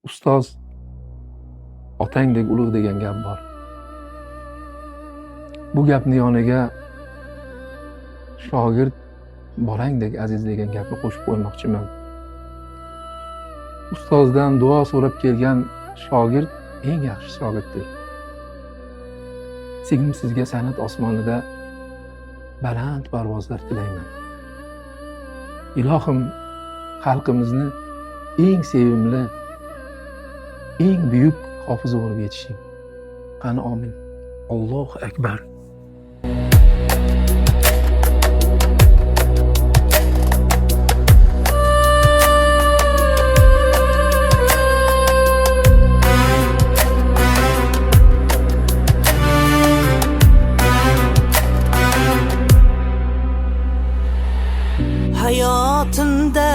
Ustoz otangdek ulug' degan gap bor. Bu gapni yoniga shogird bolangdek aziz degan gapni qo'shib qo'ymoqchiman. Ustozdan duo so'rab kelgan shogird eng yaxshi shogirddir. Singlim sizga san'at osmonida baland parvozlar tilayman. Ilohim xalqimizni eng sevimli, eng buyuk hofizi bo'lib yetishing. Qani amin. Allohu akbar. Hayotimda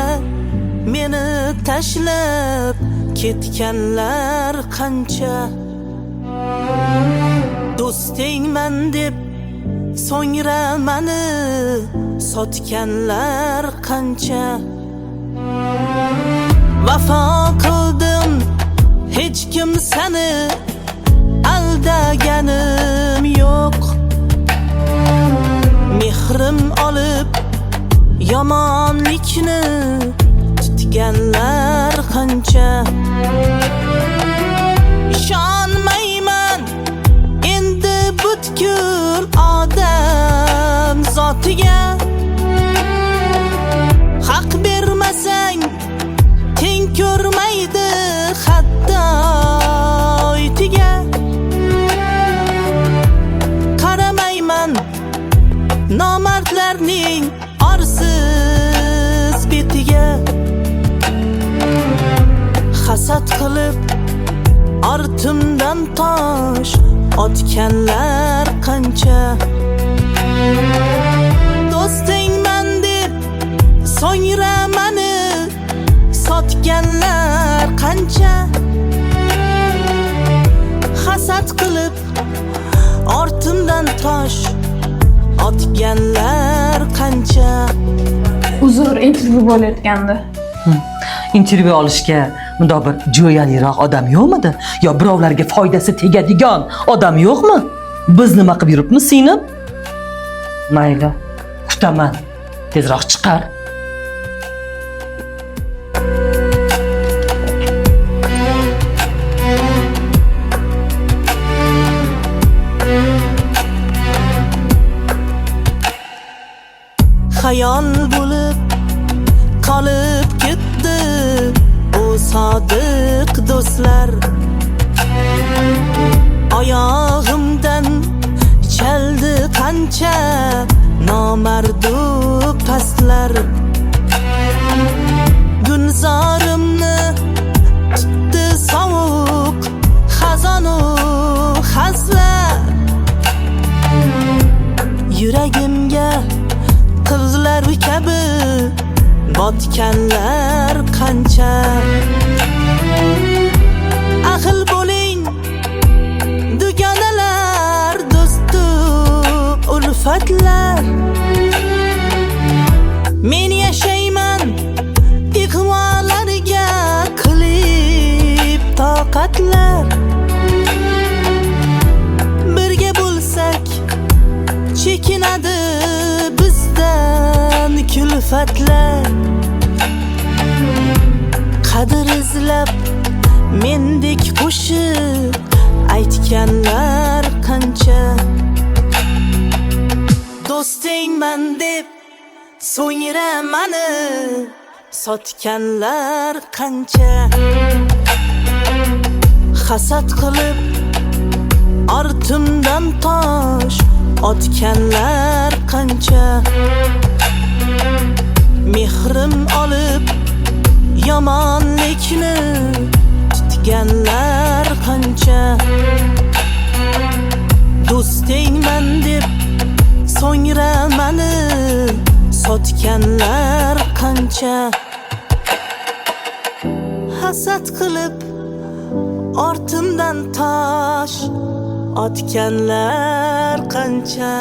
meni tashlab ketganlar qancha, do'stingman deb so'ngra meni sotganlar qancha. Vafo qildim, hech kim seni aldaganim yo'q. Mehrim olib yomonlikni tutganlar qancha. Ishonmayman endi butkul odam zotiga. Haq bermasang teng ko'rmaydi hatto itiga. Qaramayman nomardlarning orsiz betiga. Hasad qilib ortimdan tosh otganlar qancha. Do'stingman deb so'ngra meni sotganlar qancha. Hasad qilib ortimdan tosh otganlar qancha. Uzr, intervyu bo'layotgandi. Intervyu olishga bundoq bir jo'yaliroq odam yo'qmidi? Yo birovlarga foydasi tegadigan odam yo'qmi? Biz nima qilib yuribmiz singlim? Mayli, kutaman. Tezroq chiqar. Xayol bo'lib qolib ketdi o sodiq do'stlar. Oyog'imdan chaldi qancha nomardu pastlar. Gunzorimni tutdi sovuq xazonu xaslar. Yuragimga qizlar kabi botganlar qancha. Ahil bo'ling dugonalar, do'stu ulfatlar. Men yashayman ig'volarga qilib toqatlar. Birga bo'lsak chekinadi bizdan kulfatlar. Qadr izlab mendek qo'shiq aytganlar qancha. Do'stingman deb so'ngra meni sotganlar qancha. Hasad qilib ortimdan tosh otganlar qancha. Mehrim olib yomonlikni tutganlar qancha. Do'stingman deb so'ngra meni sotganlar qancha. Hasad qilib ortimdan tosh otganlar qancha.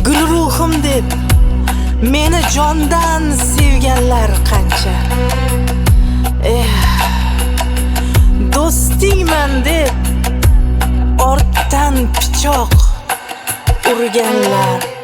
Gul ruhim deb meni jondan sevganlar qancha. Do'stingman deb ortdan pichoq urganlar